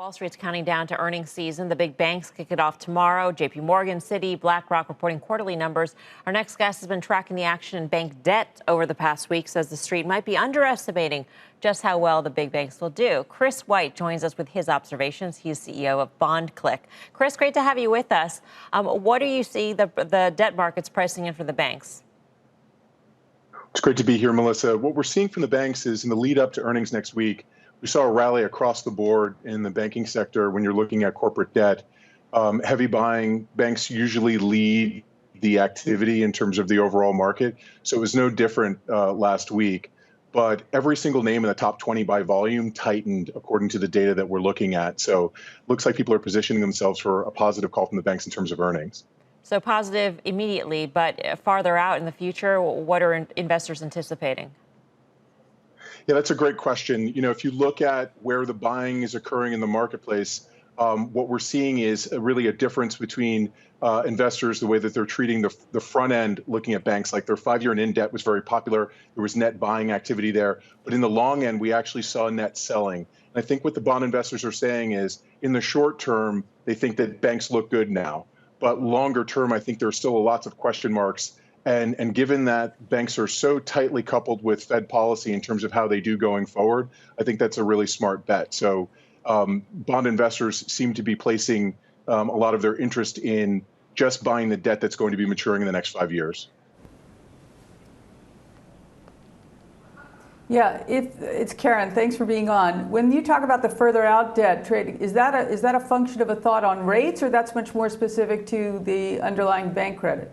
Wall Street's counting down to earnings season. The big banks kick it off tomorrow. JP Morgan, Citi, BlackRock reporting quarterly numbers. Our next guest has been tracking the action in bank debt over the past week, says the street might be underestimating just how well the big banks will do. Chris White joins us with his observations. He's CEO of BondClick. Chris, great to have you with us. What do you see the debt markets pricing in for the banks? It's great to be here, Melissa. What we're seeing from the banks is in the lead up to earnings next week, we saw a rally across the board in the banking sector when you're looking at corporate debt. Heavy buying, banks usually lead the activity in terms of the overall market. So it was no different last week. But every single name in the top 20 by volume tightened according to the data that we're looking at. So it looks like people are positioning themselves for a positive call from the banks in terms of earnings. So positive immediately, but farther out in the future, what are investors anticipating? Yeah, that's a great question. You know, if you look at where the buying is occurring in the marketplace, what we're seeing is really a difference between investors, the way that they're treating the front end, looking at banks. Like their 5-year and in debt was very popular. There was net buying activity there. But in the long end, we actually saw net selling. And I think what the bond investors are saying is in the short term, they think that banks look good now. But longer term, I think there are still lots of question marks. And given that banks are so tightly coupled with Fed policy in terms of how they do going forward, I think that's a really smart bet. So bond investors seem to be placing a lot of their interest in just buying the debt that's going to be maturing in the next 5 years. Yeah, it's Karen. Thanks for being on. When you talk about the further out debt trading, is that a function of a thought on rates, or that's much more specific to the underlying bank credit?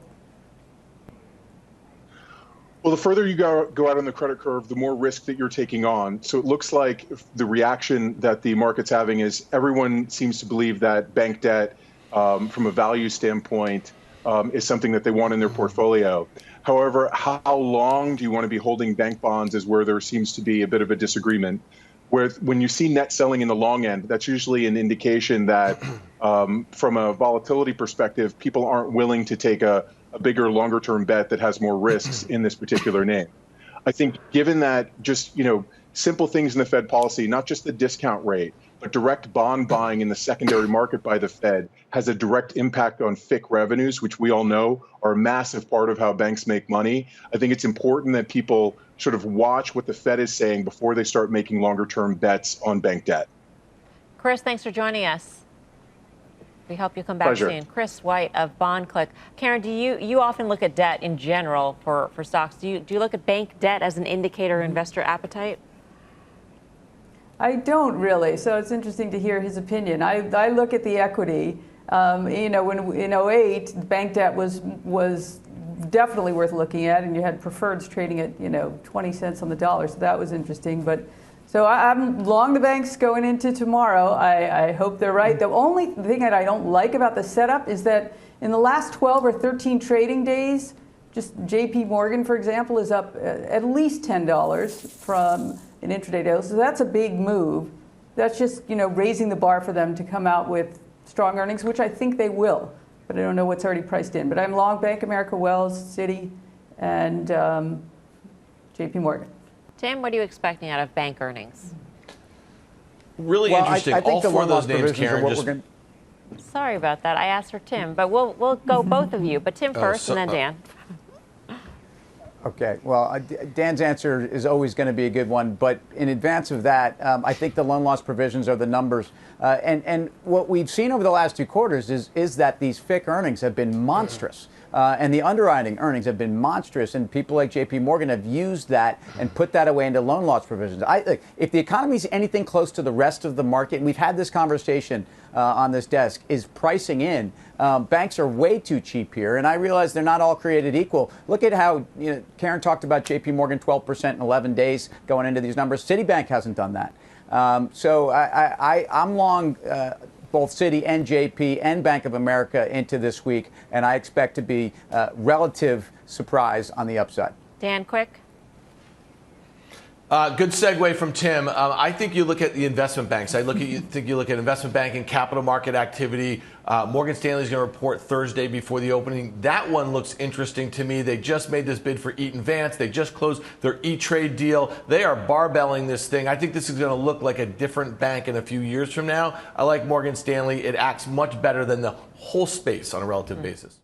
Well, the further you go out on the credit curve, the more risk that you're taking on. So it looks like the reaction that the market's having is everyone seems to believe that bank debt, from a value standpoint, is something that they want in their portfolio. However, how long do you want to be holding bank bonds is where there seems to be a bit of a disagreement. When you see net selling in the long end, that's usually an indication that from a volatility perspective, people aren't willing to take a bigger, longer term bet that has more risks in this particular name. I think given that just, simple things in the Fed policy, not just the discount rate, but direct bond buying in the secondary market by the Fed has a direct impact on FICC revenues, which we all know are a massive part of how banks make money. I think it's important that people sort of watch what the Fed is saying before they start making longer term bets on bank debt. Chris, thanks for joining us. We hope you come back Pleasure. soon. Chris White of BondClick. Karen, do you often look at debt in general for stocks? Do you look at bank debt as an indicator of investor appetite? I don't really. So it's interesting to hear his opinion. I look at the equity. When in '08, bank debt was definitely worth looking at, and you had preferreds trading at 20 cents on the dollar. So that was interesting. But so I'm long the banks going into tomorrow. I hope they're right. The only thing that I don't like about the setup is that in the last 12 or 13 trading days, just JP Morgan, for example, is up at least $10 from an intraday deal. So that's a big move. That's just, raising the bar for them to come out with strong earnings, which I think they will. But I don't know what's already priced in. But I'm long Bank America, Wells, Citi, and JP Morgan. Tim, what are you expecting out of bank earnings? Really interesting. I think all four of those names, Karen, Sorry about that. I asked for Tim, but we'll go both of you. But Tim first, and then Dan. Okay. Well, Dan's answer is always going to be a good one. But in advance of that, I think the loan loss provisions are the numbers. And what we've seen over the last 2 quarters is that these FICC earnings have been monstrous. And the underwriting earnings have been monstrous, and people like JP Morgan have used that and put that away into loan loss provisions. If the economy is anything close to the rest of the market, and we've had this conversation on this desk, is pricing in. Banks are way too cheap here, and I realize they're not all created equal. Look at how Karen talked about JP Morgan 12% in 11 days going into these numbers. Citibank hasn't done that. So I'm long both Citi and JP and Bank of America into this week, and I expect to be relative surprise on the upside. Dan, quick. Good segue from Tim. I think you look at the investment banks. Think you look at investment banking, capital market activity. Morgan Stanley is going to report Thursday before the opening. That one looks interesting to me. They just made this bid for Eaton Vance. They just closed their E-Trade deal. They are barbelling this thing. I think this is going to look like a different bank in a few years from now. I like Morgan Stanley. It acts much better than the whole space on a relative basis.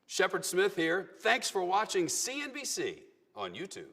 Shepard Smith here. Thanks for watching CNBC on YouTube.